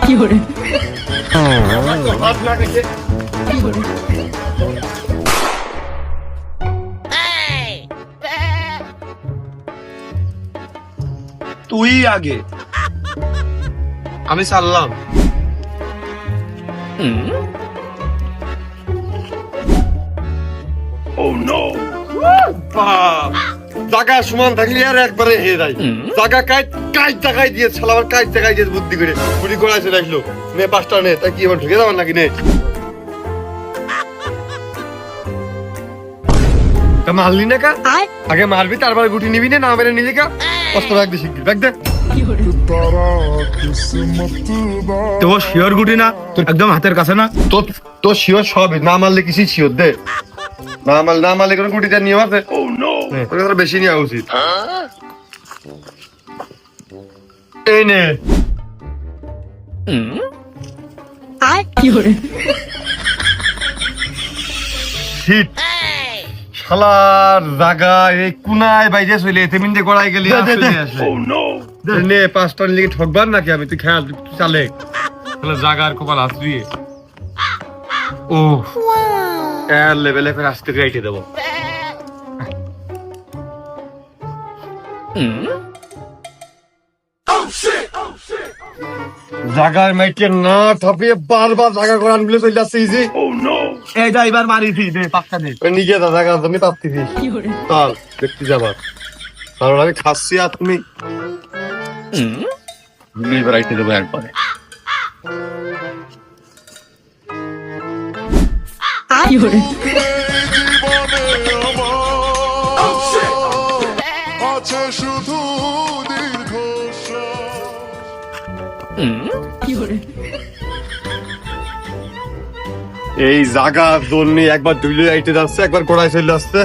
তুই আগে, আমি ছাড়লাম। জায়গা সমান থাকলে আর একবারে হেরে যায়। জায়গা কাজ জায়গায় দিয়ে ছালাবার কাজ জায়গায় দিয়ে বুদ্ধি করে গুলি করাইছে রাখলো। নে 5টা নে, তা কি এবার ঢুকে যাবার নাকি? নে মারলি না কা? আগে মারবি তারপর গুটি নিবি না মেরে নিলি কা? কষ্ট রাখবি শিখবি। দেখ দেখ তো শিওর গুটি না, তোর একদম হাতের কাছে না। তোর শিওর সবই, না মারলে কিছু শিওর দে। না মারলে কোনো গুটিতে নিয়ম আছে? বেশি নেওয়া উচিত। এই নে শালার জায়গা এই কুনায় বাইরে চলে মিনটে গড়াই গেলি। নে 5টা নিলে ঠকবার নাকি আমি? তুই খেয়াল চালে জাগার কপাল আসবি। ও এর লেভেলে ফের আসতে রাইটে দেবো। জাগার মাইকে না ঠপিয়ে বারবার জাগা করান বলে চলে যাচ্ছে। ইজি এই যা এবার মারিছি, দে পাক্কা দে। নিজে জায়গা তুমি পাচ্ছিস চল দেখতে যাবা। কারণ আমি খাচ্ছি আর তুমি রাইটে দেবো একবারে। শুধু এই জায়গার জন্য একবার দুইলে আইতে যাচ্ছে, একবার গোড়ায় চলে আসছে।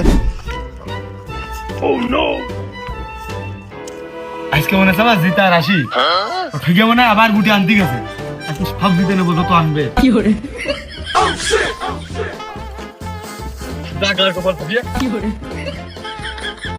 আজকে মনে হচ্ছে জিতার আসি ঠিক মনে হয় আবার গুটি আনতে গেছে। সব দিতে নেবো যত আনবে। জায়গার কপাল